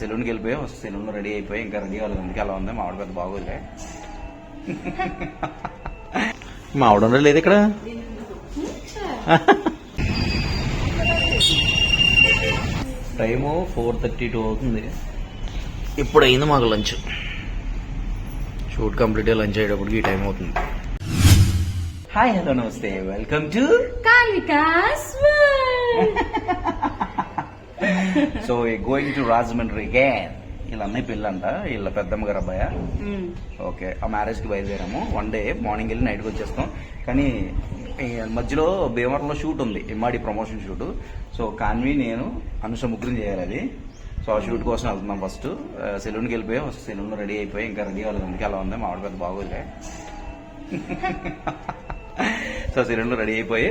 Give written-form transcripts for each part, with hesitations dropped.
సెలూన్కి వెళ్ళిపోయాం. సెలూన్లో రెడీ అయిపోయి ఇంకా రెడీ అవ్వాలి. అందుకే అలా ఉంది. మావిడ పెద్ద బాగోలే. మావిడ ఉండదు లేదు ఇక్కడ. టైము 4:32 అవుతుంది. ఇప్పుడు అయింది మాకు లంచ్. షూట్ కంప్లీట్గా లంచ్ అయ్యేటప్పటికి ఈ టైం అవుతుంది. హాయ్ హలో నమస్తే, welcome to Kalvika's World. So going to Rajahmundry again. వీళ్ళ అన్నయ్య పెళ్ళంట, వీళ్ళ పెద్దమ్మ గారు అబ్బాయ. ఓకే, ఆ మ్యారేజ్కి బయలుదేరాము. 1 డే మార్నింగ్ వెళ్ళి నైట్కి వచ్చేస్తాం. కానీ మధ్యలో భీమవరంలో షూట్ ఉంది, ఇమ్మాడి ప్రమోషన్ షూట్. సో కాన్వి, నేను, అనుష ముగ్గురం చేయాలి అది. సో ఆ షూట్ కోసం వెళ్తున్నాం. ఫస్ట్ సెలూన్కి వెళ్ళిపోయాం. సెలూన్లో రెడీ అయిపోయి ఇంకా రెడీ అవ్వాలి. అందుకే అలా ఉంది. మావిడ పెద్ద బాగోలే. సో సెలూన్లో రెడీ అయిపోయి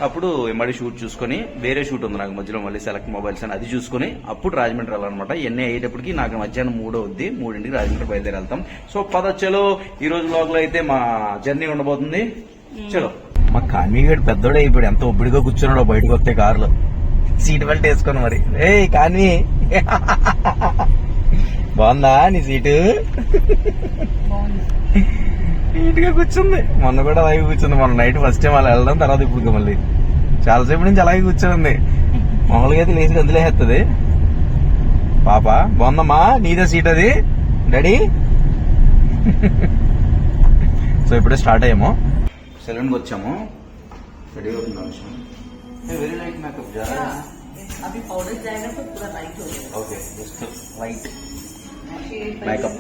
అప్పుడు ఇమ్మడి షూట్ చూసుకొని, వేరే షూట్ ఉంది నాకు మధ్యలో, మళ్ళీ సెలెక్ట్ మొబైల్స్ అని అది చూసుకొని అప్పుడు రాజమండ్రి వెళ్ళాలన్నమాట. ఇవన్నీ అయ్యేటప్పటికి నాకు మధ్యాహ్నం 3 అవుద్ది. 3ంటికి రాజమండ్రి బయలుదేరి వెళ్తాం. సో చలో ఈ రోజు వ్లాగ్ లో అయితే మా జర్నీ ఉండబోతుంది. చలో. మా కాన్వీగడ్ పెద్దోడే అయిపోయాడు. ఎంత ఒబ్బడిగా కూర్చున్నాడో బయటకు వస్తే కారులో. సీట్ బెల్ట్ వేసుకొని మరి. ఏ కాన్వీ, బాగుందా నీ సీటు? నీట్ గా కూర్చుంది. మొన్న కూడా అలాగే కూర్చుంది. మొన్న నైట్ ఫస్ట్ టైం అలా వెళ్ళడం, తర్వాత ఇప్పుడు మళ్ళీ చాలాసేపు నుంచి అలాగే కూర్చుంది. మామూలుగా అయితే లేచి గదిలేస్తుంది. పాప బాగుందమ్మా, నీదే సీట్ అది డాడీ. సో ఇప్పుడే స్టార్ట్ అయ్యాము. సెలూన్కి వచ్చాము. రెడీ అవుతున్నాం. Very light makeup. अभी पाउडर जाएगा तो पूरा लाइट हो जाएगा. Okay, just light makeup.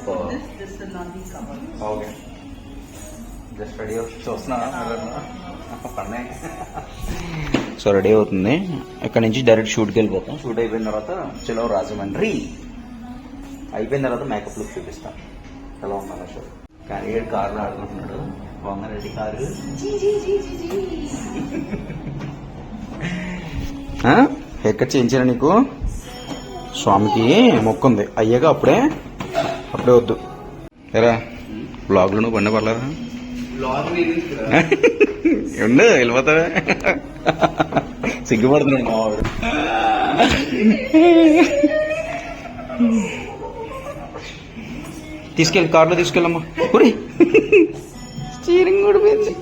Okay, just ready చూస్తున్నా. సో రెడీ అవుతుంది. ఇక్కడ నుంచి డైరెక్ట్ షూట్కి వెళ్ళిపోతాం. షూట్ అయిపోయిన తర్వాత చలో రాజమండ్రి. అయిపోయిన తర్వాత మేకప్ లుక్ చూపిస్తాం ఎలా ఉందా షో. కానీ కార్లో ఆడుకుంటున్నాడు. బాగుందా రెడ్డి కారు? హెయిర్ కట్ చేయించారా నీకు? స్వామికి మొక్కుంది. అయ్యాక అప్పుడే వద్దు. ఎరా బ్లాగ్ లో నువ్వు బండి పడలేదా? ఉండు, వెళ్ళిపోతావే. సిగ్గుపడుతున్నాడు మావాడు. తీసుకెళ్ళి కార్లో తీసుకెళ్ళమ్మా. స్టీరింగ్ కూడా పోయింది.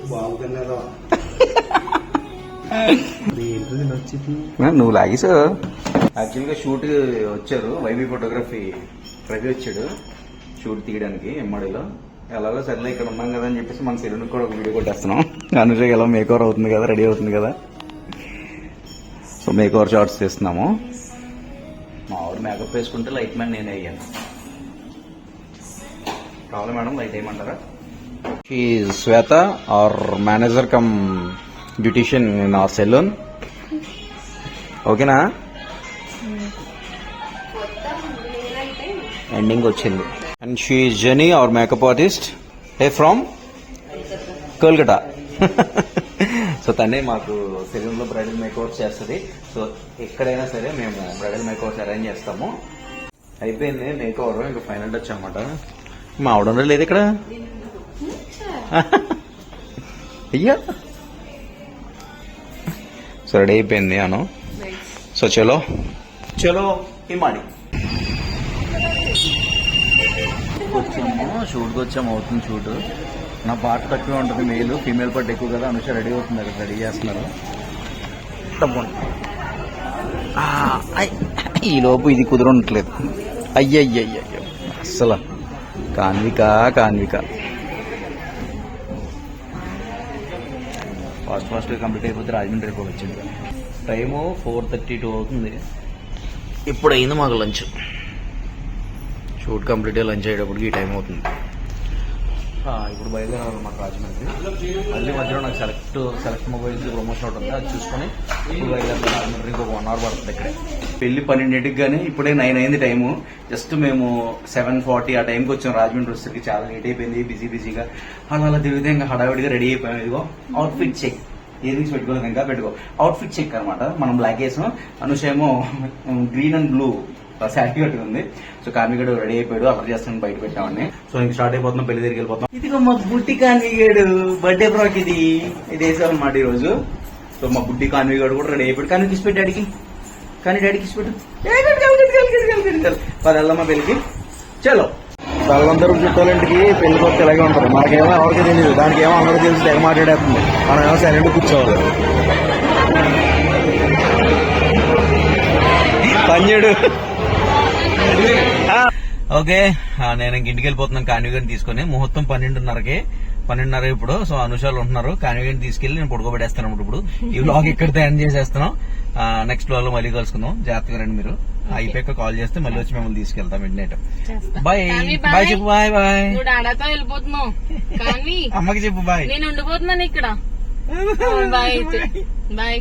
నువ్వు లాగేసా. యాక్చువల్గా షూట్ వచ్చారు. వైబీ ఫోటోగ్రఫీ రవి వచ్చాడు షూట్ తీయడానికి ఎమ్మడిలో. ఎలాగో సర్లే ఇక్కడ ఉన్నాం కదా అని చెప్పేసి మన సెలూన్కి కూడా ఒక వీడియో కొట్టేస్తున్నాం. అనుషకి ఎలా మేకవర్ అవుతుంది కదా, రెడీ అవుతుంది కదా. సో మేకవర్ షార్ట్స్ చేస్తున్నాము. మా ఆవిడ మేకప్ వేసుకుంటే లైట్ మ్యాన్ నేనే అయ్యాను. కావాలి మేడం, లైట్ వేయమంటారా? She Shweta, our manager cum beautician in our salon. ఓకేనా? ఎండింగ్ వచ్చింది. And she is Jenny, our makeup artist, from Kolkata. So తనే మాకు సెలూన్ లో బ్రైడల్ మేకవర్స్ చేస్తుంది. సో ఎక్కడైనా సరే మేము బ్రైడల్ మేకవర్స్ అరేంజ్ చేస్తాము. అయిపోయింది మేకవర్, ఇంకా ఫైనల్ టచ్ అన్నమాట. మా ఆవిడ ఉండదు లేదు ఇక్కడ. అయ్యా, సో రెడీ అయిపోయింది అను. సో చలో ఇమ్మాడి వచ్చాము. షూట్కి వచ్చాము. అవుతుంది షూట్. నా పాట తక్కువే ఉంటుంది, మేల్ ఫీమేల్ పార్ట్ ఎక్కువ కదా. అనుష రెడీ అవుతుంది, అక్కడ రెడీ చేస్తున్నారు. ఈ లోపు ఇది కుదరట్లేదు. అయ్యయ్యయ్యో అస్సలు. కాన్విక ఫాస్ట్ కంప్లీట్ అయిపోతే రాజమండ్రి రేపు వచ్చింది. టైము 4:32 అవుతుంది. ఇప్పుడు అయింది మాకు లంచ్. షూట్ కంప్లీట్గా లంచ్ అయ్యేటప్పటికి ఈ టైం అవుతుంది. ఇప్పుడు బయలుదేరాలన్నమాట రాజమండ్రి. మళ్ళీ మధ్యలో నాకు సెలెక్ట్ మొబైల్స్ ప్రమోషన్ ఒకటి ఉంది, అది చూసుకొని ఇప్పుడు బయలుదేరాలి రాజమండ్రి. ఇంకొక 1 hour పడుతుంది ఇక్కడే. పెళ్లి 12ంటికి కానీ ఇప్పుడే 9 అయింది టైము. జస్ట్ మేము 7:40 ఆ టైంకి వచ్చాం. రాజమండ్రి వచ్చేసరికి చాలా లేట్ అయిపోయింది. బిజీగా అలా తిరిగితే ఇంకా హడావిడిగా రెడీ అయిపోయాం. ఇదిగో అవుట్ఫిట్ చెక్. ఇయర్ రింగ్స్ పెట్టుకోలేదు, ఇంకా పెట్టుకో. అవుట్ఫిట్ చెక్ అనమాట. మనం బ్లాక్ వేసాం, అనుష ఏమో గ్రీన్ అండ్ బ్లూ శారీ కట్టుకుంది. సో కాన్విగడు రెడీ అయిపోయాడు. అక్కడ చేస్తాను బయట పెట్టామని. సో ఇంక స్టార్ట్ అయిపోతున్నాం, పెళ్లి దగ్గరికి వెళ్ళిపోతాం. ఇదిగో మా బుట్టి కాన్విగడు బర్త్డే ఫ్రాక్ ఇది వేసామన్నమాట ఈ రోజు. సో మా బుట్టి కాన్విగడు కూడా రెడీ అయిపోయాడు. కానీ తీసి పెట్టాడికి కానీ డాడీకి ఇచ్చి పెట్టు పది వెళ్ళమ్మా పెళ్ళికి చలో. వాళ్ళందరూ చుట్టాలింటికి పెళ్లి కొత్త ఇలాగే ఉంటారు. మనకేమో ఎవరికి తెలియదు, దానికి ఏమో అందరూ తెలిసి తెగ మాట్లాడేస్తుంది. మనం ఏమో సైలెంట్ కూర్చోవాలి. పనిచేడు. ఓకే, నేను ఇంక ఇంటికి వెళ్ళిపోతున్నాను కాన్విగన్ తీసుకొని. ముహూర్తం 12:30 ఇప్పుడు. సో అనుషాలు ఉంటున్నారు. కాన్విగన్ తీసుకెళ్లి నేను పడుకోబెట్టేస్తాను ఇప్పుడు. ఈ వ్లాగ్ ఇక్కడ ఎండ్ చేసేస్తున్నాం. నెక్స్ట్ వ్లాగ్ లో మళ్ళీ కలుసుకుందాం. జాగ్రత్తగా రండి మీరు. అయిపోయాక కాల్ చేస్తే మళ్ళీ వచ్చి మిమ్మల్ని తీసుకెళ్తాం మిడ్ నైట్. బాయ్ బాయ్ చెప్పు. Bye bye. నువ్వు డాడాతో వెళ్ళిపోతున్నావు కానీ అమ్మకి చెప్పు బాయ్. నేను ఉండిపోతున్నాను ఇక్కడ. బాయ్ అయితే బాయ్.